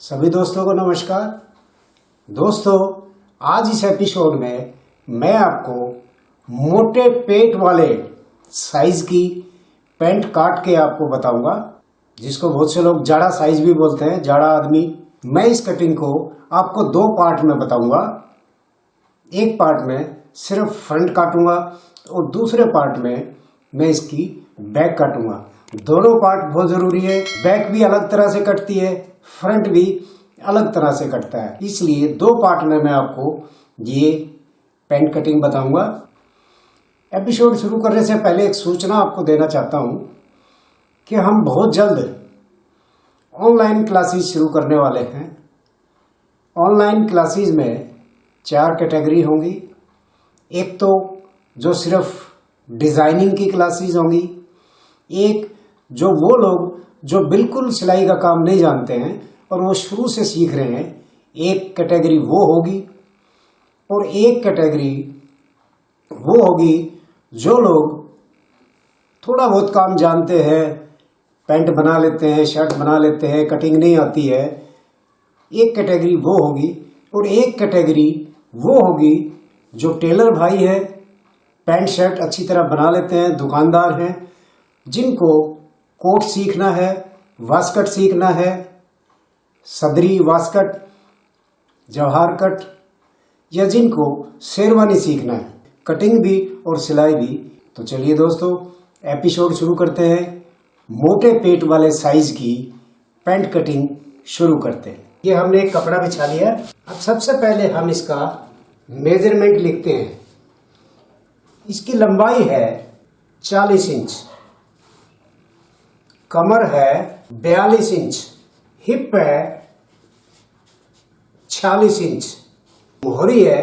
सभी दोस्तों को नमस्कार। दोस्तों, आज इस एपिसोड में मैं आपको मोटे पेट वाले साइज की पैंट काट के आपको बताऊंगा, जिसको बहुत से लोग जाड़ा साइज भी बोलते हैं, जाड़ा आदमी। मैं इस कटिंग को आपको दो पार्ट में बताऊंगा। एक पार्ट में सिर्फ फ्रंट काटूंगा और दूसरे पार्ट में मैं इसकी बैक काटूंगा। दोनों पार्ट बहुत जरूरी है। बैक भी अलग तरह से कटती है, फ्रंट भी अलग तरह से कटता है, इसलिए दो पार्ट में मैं आपको ये पैंट कटिंग बताऊंगा। एपिसोड शुरू करने से पहले एक सूचना आपको देना चाहता हूं कि हम बहुत जल्द ऑनलाइन क्लासेस शुरू करने वाले हैं। ऑनलाइन क्लासेस में 4 कैटेगरी होंगी। एक तो जो सिर्फ डिजाइनिंग की क्लासेस होंगी, एक जो वो लोग जो बिल्कुल सिलाई का काम नहीं जानते हैं और वो शुरू से सीख रहे हैं, एक कैटेगरी वो होगी। और एक कैटेगरी वो होगी जो लोग थोड़ा बहुत काम जानते हैं, पैंट बना लेते हैं, शर्ट बना लेते हैं, कटिंग नहीं आती है। एक कैटेगरी वो होगी और एक कैटेगरी वो होगी जो टेलर भाई है, पैंट शर्ट अच्छी तरह बना लेते हैं, दुकानदार हैं, जिनको कोट सीखना है, वास्कट सीखना है, सदरी वास्कट, जवाहर कट, या जिनको शेरवानी सीखना है, कटिंग भी और सिलाई भी। तो चलिए दोस्तों, एपिसोड शुरू करते हैं। मोटे पेट वाले साइज की पैंट कटिंग शुरू करते हैं। ये हमने एक कपड़ा बिछा लिया। अब सबसे पहले हम इसका मेजरमेंट लिखते हैं। इसकी लंबाई है 40 इंच, कमर है 42 इंच, हिप है 46 इंच, मोहरी है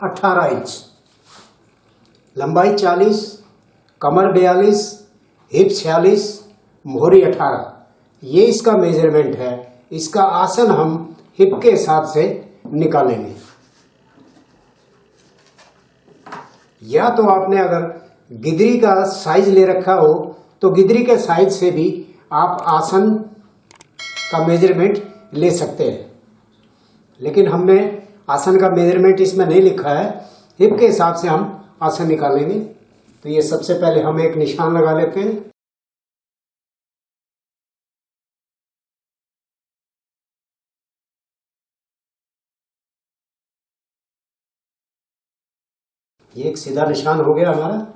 18 इंच। लंबाई 40, कमर 42, हिप 46, मोहरी 18। ये इसका मेजरमेंट है। इसका आसन हम हिप के हिसाब से निकालेंगे। या तो आपने अगर गिदरी का साइज ले रखा हो तो गिदरी के साइज से भी आप आसन का मेजरमेंट ले सकते हैं, लेकिन हमने आसन का मेजरमेंट इसमें नहीं लिखा है। हिप के हिसाब से हम आसन निकालेंगे। तो ये सबसे पहले हम एक निशान लगा लेते हैं। ये एक सीधा निशान हो गया हमारा।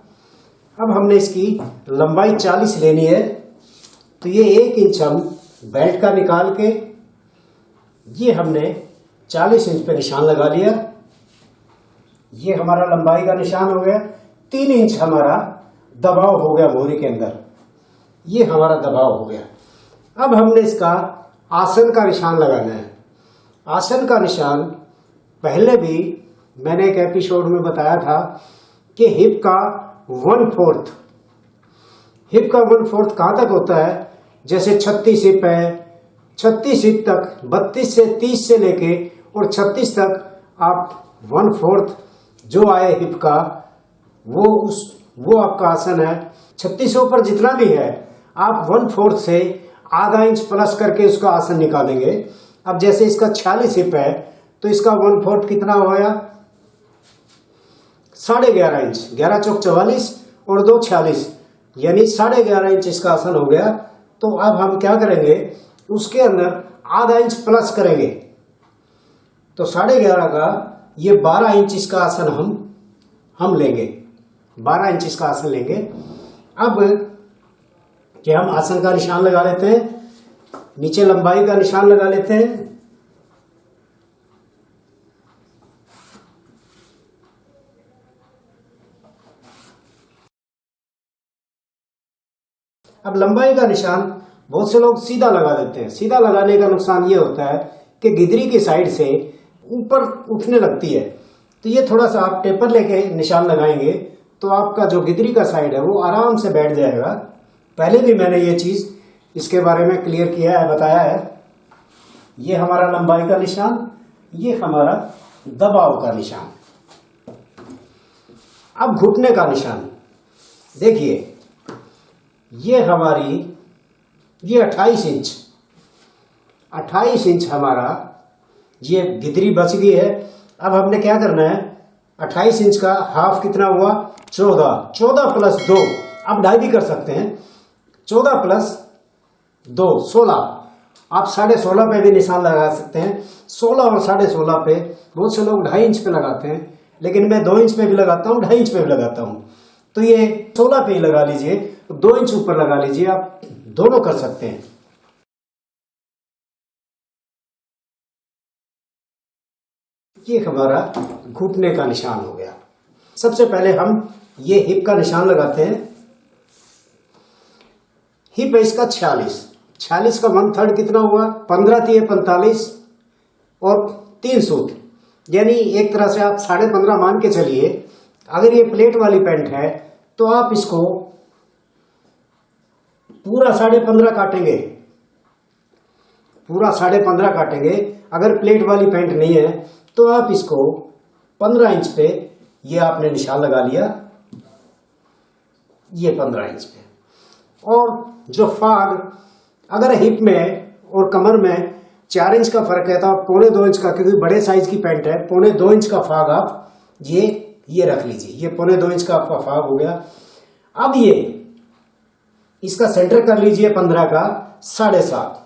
अब हमने इसकी लंबाई 40 लेनी है, तो ये 1 इंच हम बेल्ट का निकाल के ये हमने 40 इंच पे निशान लगा लिया। ये हमारा लंबाई का निशान हो गया। 3 इंच हमारा दबाव हो गया मोहरी के अंदर। ये हमारा दबाव हो गया। अब हमने इसका आसन का निशान लगाना है। आसन का निशान पहले भी मैंने एक एपिसोड में बताया था कि हिप का 1/4, हिप का 1/4 कहाँ तक होता है? जैसे 36 हिप है, 36 हिप तक 32 से 30 से लेके और 36 तक आप 1/4 जो आए हिप का, वो आपका आसन है। 36 पर जितना भी है आप 1/4 से आधा इंच प्लस करके उसका आसन निकालेंगे। अब जैसे इसका 46 हिप है तो इसका 1/4 कितना हो गया? 11.5 इंच। 11 चौक 44 और 2 46, यानी 11.5 इंच इसका आसन हो गया। तो अब हम क्या करेंगे, उसके अंदर आधा इंच प्लस करेंगे, तो 11.5 का ये 12 इंच इसका आसन हम लेंगे। 12 इंच इसका आसन लेंगे। अब क्या हम आसन का निशान लगा लेते हैं, नीचे लंबाई का निशान लगा लेते हैं। अब लंबाई का निशान बहुत से लोग सीधा लगा देते हैं। सीधा लगाने का नुकसान ये होता है कि गिदरी की साइड से ऊपर उठने लगती है। तो ये थोड़ा सा आप टेपर लेके निशान लगाएंगे तो आपका जो गिदरी का साइड है वो आराम से बैठ जाएगा। पहले भी मैंने ये चीज इसके बारे में क्लियर किया है, बताया है। ये हमारा लंबाई का निशान, ये हमारा दबाव का निशान। अब घुटने का निशान देखिए, ये हमारी ये 28 इंच हमारा ये गिदरी बच गई है। अब हमने क्या करना है, 28 इंच का हाफ कितना हुआ, 14 प्लस 2, अब ढाई भी कर सकते हैं, 14 प्लस 2 16। आप 16.5 पे भी निशान लगा सकते हैं। 16 और 16.5 पे बहुत से लोग 2.5 इंच पे लगाते हैं, लेकिन मैं 2 इंच पे भी लगाता हूँ, 2.5 इंच पे भी लगाता हूँ। तो ये 16 पे ही लगा लीजिए, 2 इंच ऊपर लगा लीजिए, आप दोनों कर सकते हैं। ये हमारा घुटने का निशान हो गया। सबसे पहले हम ये हिप का निशान लगाते हैं। हिप है इसका 46 का 1/3 कितना हुआ, 15 × 3 = 45 और 3 सूत, यानी एक तरह से आप 15.5 मान के चलिए। अगर ये प्लेट वाली पैंट है तो आप इसको पूरा 15.5 काटेंगे, पूरा 15.5 काटेंगे। अगर प्लेट वाली पैंट नहीं है तो आप इसको 15 इंच पे ये आपने निशान लगा लिया, ये 15 इंच पे। और जो फाग, अगर हिप में और कमर में 4 इंच का फर्क है तो आप 2.25 इंच का, क्योंकि बड़े साइज की पैंट है, 2.25 इंच का फाग आप ये रख लीजिए। ये 2.25 इंच का आपका फाग हो गया। अब ये इसका सेंटर कर लीजिए 15 का 7.5,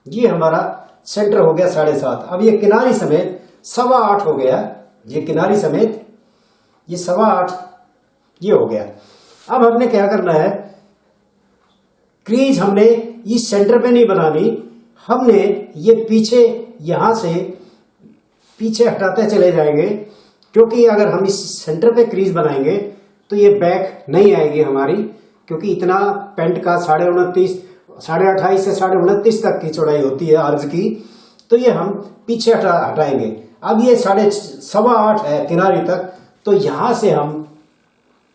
ये हमारा सेंटर हो गया 7.5। अब ये किनारी समेत 8.25 हो गया, ये किनारी समेत ये 8.25 ये हो गया। अब हमने क्या करना है, क्रीज हमने इस सेंटर पे नहीं बनानी, हमने ये पीछे यहां से पीछे हटाते चले जाएंगे, क्योंकि अगर हम इस सेंटर पे क्रीज बनाएंगे तो ये बैक नहीं आएगी हमारी, क्योंकि इतना पैंट का 28.5 से 29.5 तक की चौड़ाई होती है अर्ज की, तो ये हम पीछे हटाएंगे। अब ये 8.25 है किनारी तक, तो यहां से हम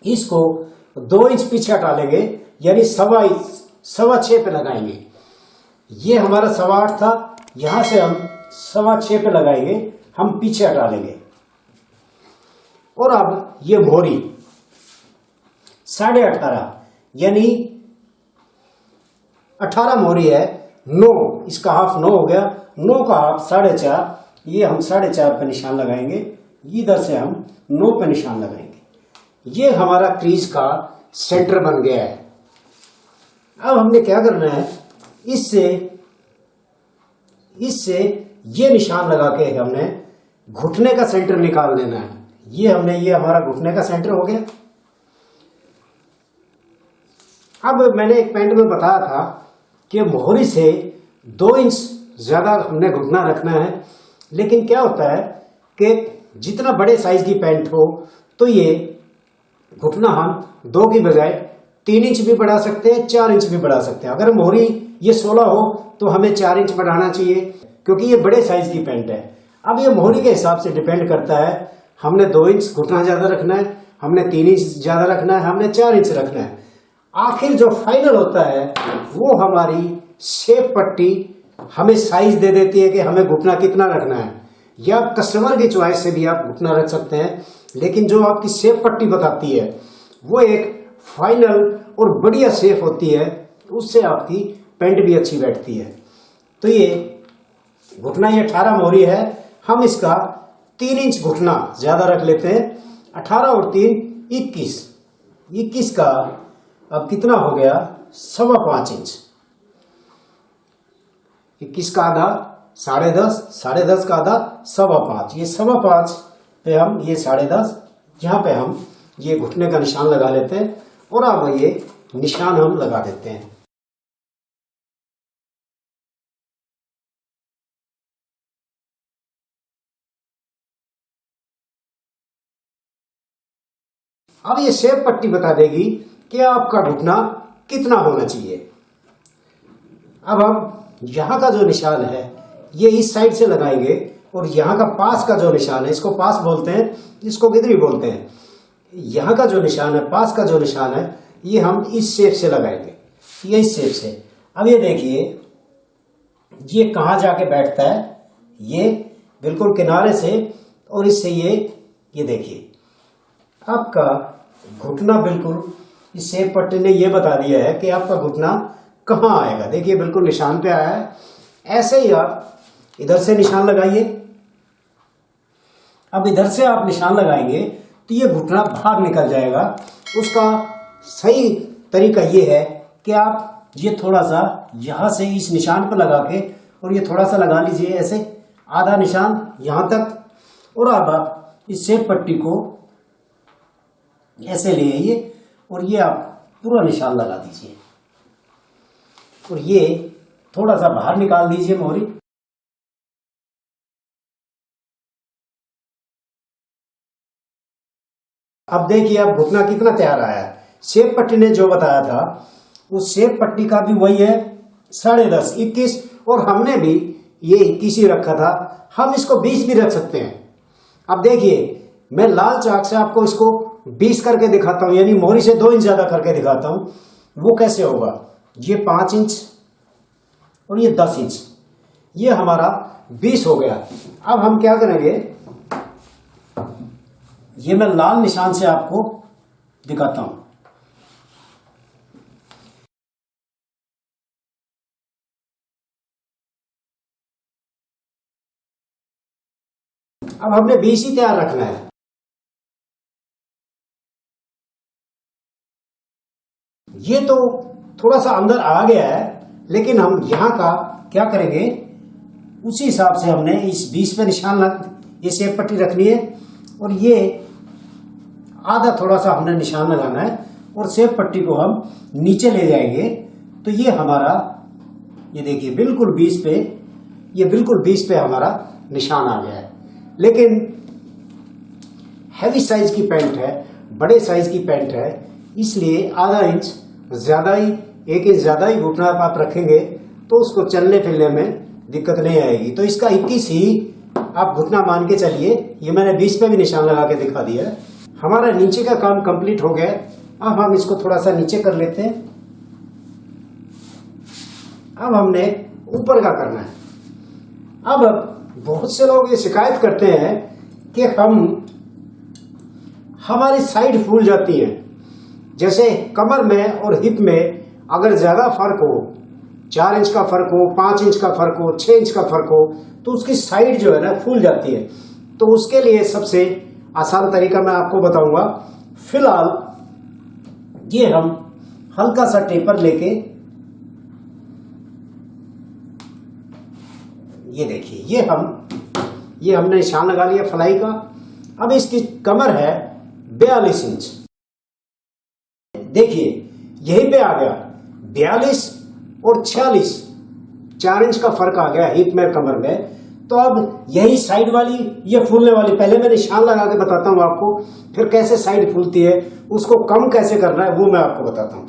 इसको 2 इंच पीछे हटा लेंगे, यानी 6.25 पे लगाएंगे। ये हमारा 8.25 था, यहां से हम 6.25 पे लगाएंगे, हम पीछे हटा लेंगे। और अब ये मोहरी 18.5, यानी 18 मोहरी है, 9, इसका हाफ 9 हो गया, 9 का हाफ 4.5, ये हम 4.5 पे निशान लगाएंगे, इधर से हम 9 पे निशान लगाएंगे। ये हमारा क्रीज का सेंटर बन गया है। अब हमने क्या करना है, इससे ये निशान लगा के हमने घुटने का सेंटर निकाल देना है। ये हमारा घुटने का सेंटर हो गया। अब मैंने एक पैंट में बताया था कि मोहरी से 2 इंच ज्यादा हमने घुटना रखना है, लेकिन क्या होता है कि जितना बड़े साइज की पैंट हो तो ये घुटना हम 2 की बजाय 3 इंच भी बढ़ा सकते हैं, 4 इंच भी बढ़ा सकते हैं। अगर मोहरी ये 16 हो तो हमें 4 इंच बढ़ाना चाहिए, क्योंकि ये बड़े साइज की पैंट है। अब ये मोहरी के हिसाब से डिपेंड करता है, हमने 2 इंच घुटना ज्यादा रखना है, हमने 3 इंच ज्यादा रखना है, हमने 4 इंच रखना है। आखिर जो फाइनल होता है वो हमारी शेप पट्टी हमें साइज दे देती है कि हमें घुटना कितना रखना है, या कस्टमर की चॉइस से भी आप घुटना रख सकते हैं, लेकिन जो आपकी शेप पट्टी बताती है वो एक फाइनल और बढ़िया शेप होती है, उससे आपकी पैंट भी अच्छी बैठती है। तो ये घुटना ये 18 मोहरी है, हम इसका 3 इंच घुटना ज्यादा रख लेते हैं। 18 और 3 21 का अब कितना हो गया, 5.25 इंच। 21 का आधा 10.5, 10.5 का आधा 5.25, ये 5.25 पे हम ये 10.5 यहाँ पे हम ये घुटने का निशान लगा लेते हैं, और अब ये निशान हम लगा देते हैं। अब ये शेप पट्टी बता देगी कि आपका घुटना कितना होना चाहिए। अब हम यहां का जो निशान है ये इस साइड से लगाएंगे, और यहां का पास का जो निशान है, इसको पास बोलते हैं, इसको गिदरी बोलते हैं। यहां का जो निशान है, पास का जो निशान है, ये हम इस शेप से लगाएंगे, ये इस शेप से। अब ये देखिए ये कहां जाके बैठता है, ये बिल्कुल किनारे से, और इससे ये देखिए आपका घुटना बिल्कुल, इस शेप पट्टी ने ये बता दिया है कि आपका घुटना कहाँ आएगा। देखिए बिल्कुल निशान पे आया है। ऐसे ही आप इधर से निशान लगाइए। अब इधर से आप निशान लगाएंगे तो ये घुटना बाहर निकल जाएगा। उसका सही तरीका ये है कि आप ये थोड़ा सा यहां से इस निशान पर लगा के और ये थोड़ा सा लगा लीजिए ऐसे, आधा निशान यहां तक, और अब आप इस शेप पट्टी को ऐसे ले आइए और ये आप पूरा निशान लगा दीजिए और ये थोड़ा सा बाहर निकाल दीजिए मोहरी। अब देखिए अब घुटना कितना तैयार आया है। शेप पट्टी ने जो बताया था उस शेप पट्टी का भी वही है 10.5 21, और हमने भी ये 21 ही रखा था। हम इसको 20 भी रख सकते हैं। अब देखिए मैं लाल चाक से आपको इसको 20 करके दिखाता हूं, यानी मोहरी से 2 इंच ज्यादा करके दिखाता हूं। वो कैसे होगा, ये 5 इंच और ये 10 इंच, ये हमारा 20 हो गया। अब हम क्या करेंगे, ये मैं लाल निशान से आपको दिखाता हूं। अब हमने 20 ही तैयार रखना है। ये तो थोड़ा सा अंदर आ गया है, लेकिन हम यहां का क्या करेंगे, उसी हिसाब से हमने इस 20 पे निशान ये शेप पट्टी रखनी है और ये आधा थोड़ा सा हमने निशान लगाना है और शेप पट्टी को हम नीचे ले जाएंगे। तो ये हमारा, ये देखिए बिल्कुल 20 पे, ये बिल्कुल 20 पे हमारा निशान आ गया है। लेकिन हैवी साइज की पैंट है, बड़े साइज की पैंट है, इसलिए आधा इंच ज्यादा ही, 1 इंच ज्यादा ही घुटना आप रखेंगे तो उसको चलने फिरने में दिक्कत नहीं आएगी। तो इसका 21 ही आप घुटना मान के चलिए। ये मैंने 20 पे भी निशान लगा के दिखा दिया है। हमारा नीचे का काम कंप्लीट हो गया। अब हम इसको थोड़ा सा नीचे कर लेते हैं। अब हमने ऊपर का करना है। अब बहुत से लोग ये शिकायत करते हैं कि हमारी साइड फूल जाती है, जैसे कमर में और हिप में अगर ज्यादा फर्क हो, 4 इंच का फर्क हो, 5 इंच का फर्क हो, 6 इंच का फर्क हो, तो उसकी साइड जो है ना फूल जाती है। तो उसके लिए सबसे आसान तरीका मैं आपको बताऊंगा। फिलहाल ये हम हल्का सा टेपर लेके, ये देखिए ये हमने निशान लगा लिया फलाई का। अब इसकी कमर है 42 इंच। देखिए यहीं पे आ गया 42 और 46, 4 इंच का फर्क आ गया हिप में कमर में। तो अब यही साइड वाली, ये फूलने वाली, पहले मैं निशान लगा के बताता हूं आपको, फिर कैसे साइड फूलती है, उसको कम कैसे करना है वो मैं आपको बताता हूं।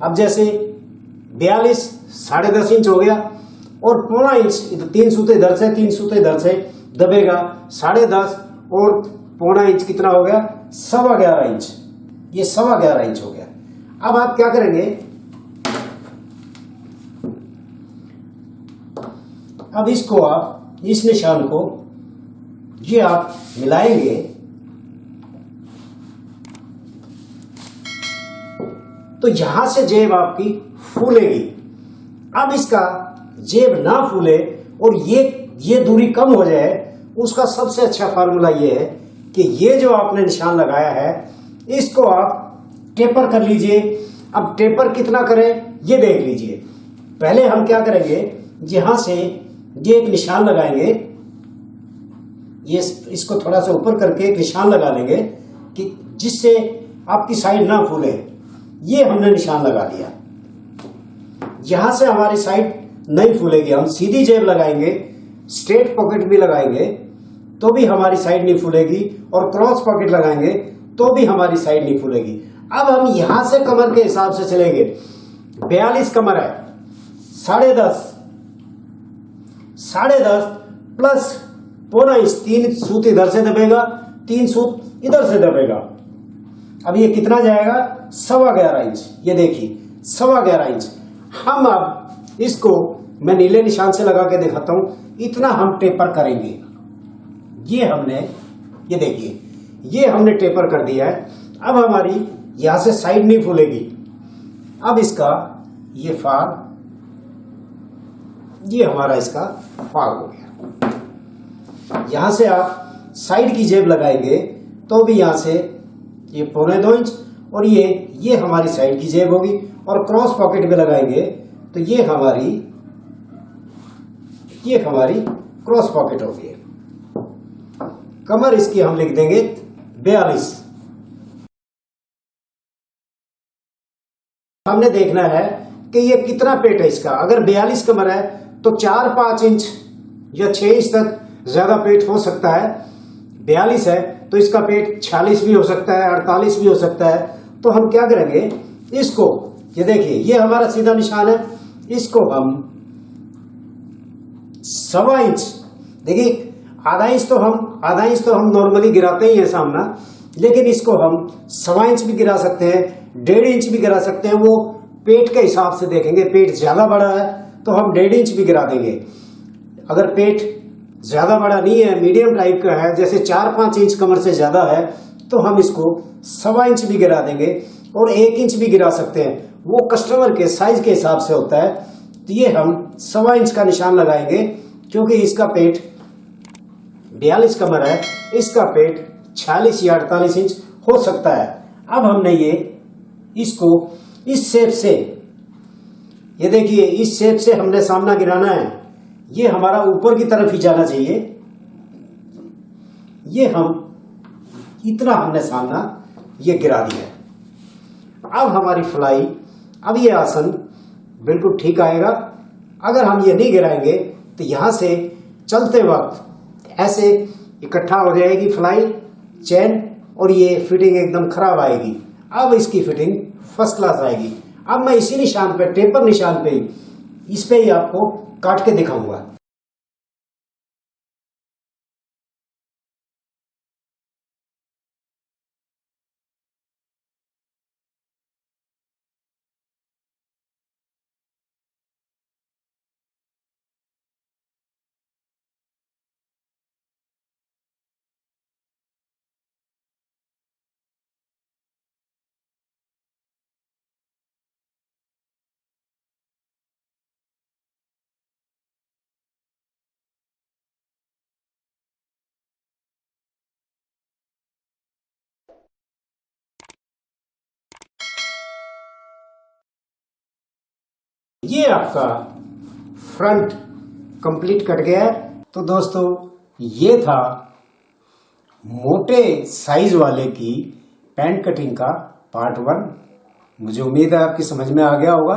अब जैसे 42 10.5 इंच हो गया और 1.25 इंच, 3 सूते इधर से 3 सूते इधर से दबेगा, 10.5 और 1.25 इंच कितना हो गया, 11.25 इंच। ये 11.25 इंच हो गया। अब आप क्या करेंगे, अब इसको आप, इस निशान को ये आप मिलाएंगे तो यहां से जेब आपकी फूलेगी। अब इसका जेब ना फूले और ये दूरी कम हो जाए, उसका सबसे अच्छा फार्मूला ये है कि ये जो आपने निशान लगाया है इसको आप टेपर कर लीजिए। अब टेपर कितना करें ये देख लीजिए। पहले हम क्या करेंगे, यहां से ये एक निशान लगाएंगे, ये इसको थोड़ा सा ऊपर करके एक निशान लगा लेंगे कि जिससे आपकी साइड ना फूले। ये हमने निशान लगा लिया। यहां से हमारी साइड नहीं फूलेगी। हम सीधी जेब लगाएंगे, स्ट्रेट पॉकेट भी लगाएंगे तो भी हमारी साइड नहीं फूलेगी, और क्रॉस पॉकेट लगाएंगे तो भी हमारी साइड नहीं फूलेगी। अब हम यहां से कमर के हिसाब से चलेंगे। 42 कमर है, 10.5 प्लस 1.25 इंच, 3 सूत इधर से दबेगा, 3 सूत इधर से दबेगा। अब ये कितना जाएगा, 11.25 इंच। ये देखिए 11.25 इंच। हम अब इसको मैं नीले निशान से लगा के दिखाता हूं, इतना हम टेपर करेंगे। ये देखिए ये हमने टेपर कर दिया है। अब हमारी यहां से साइड नहीं फूलेगी। अब इसका ये फार ये हमारा इसका भाग हो गया। यहां से आप साइड की जेब लगाएंगे तो भी यहां से ये 1.25 इंच और ये हमारी साइड की जेब होगी, और क्रॉस पॉकेट में लगाएंगे तो ये हमारी क्रॉस पॉकेट होगी। कमर इसकी हम लिख देंगे 42। हमने देखना है कि ये कितना पेट है इसका। अगर 42 कमर है तो 4-5 इंच या 6 इंच तक ज्यादा पेट हो सकता है। 42 है तो इसका पेट 46 भी हो सकता है, 48 भी हो सकता है। तो हम क्या करेंगे, इसको ये देखिए ये हमारा सीधा निशान है, इसको हम 1.25 इंच, देखिए आधा इंच तो हम नॉर्मली गिराते ही है सामना, लेकिन इसको हम 1.25 इंच भी गिरा सकते हैं, 1.5 इंच भी गिरा सकते हैं। वो पेट के हिसाब से देखेंगे, पेट ज्यादा बड़ा है तो हम 1.5 इंच भी गिरा देंगे। अगर पेट ज्यादा बड़ा नहीं है, मीडियम टाइप का है, जैसे 4-5 इंच कमर से ज्यादा है, तो हम इसको 1.25 इंच भी गिरा देंगे और 1 इंच भी गिरा सकते हैं। वो कस्टमर के साइज के हिसाब से होता है। तो ये हम 1.25 इंच का निशान लगाएंगे, क्योंकि इसका पेट 42 कमर है, इसका पेट 46 या 48 इंच हो सकता है। अब हमने इसको इस शेप से, ये देखिए इस शेप से हमने सामना गिराना है। ये हमारा ऊपर की तरफ ही जाना चाहिए। ये हम इतना हमने सामना ये गिरा दिया। अब हमारी फ्लाई, अब ये आसन बिल्कुल ठीक आएगा। अगर हम ये नहीं गिराएंगे तो यहां से चलते वक्त ऐसे इकट्ठा हो जाएगी फ्लाई, चेन, और ये फिटिंग एकदम खराब आएगी। अब इसकी फिटिंग फर्स्ट क्लास आएगी। अब मैं इसी निशान पे, टेपर निशान पे, इस पे ही आपको काट के दिखाऊंगा। ये आपका फ्रंट कंप्लीट कट गया है। तो दोस्तों ये था मोटे साइज वाले की पैंट कटिंग का पार्ट 1। मुझे उम्मीद है आपकी समझ में आ गया होगा।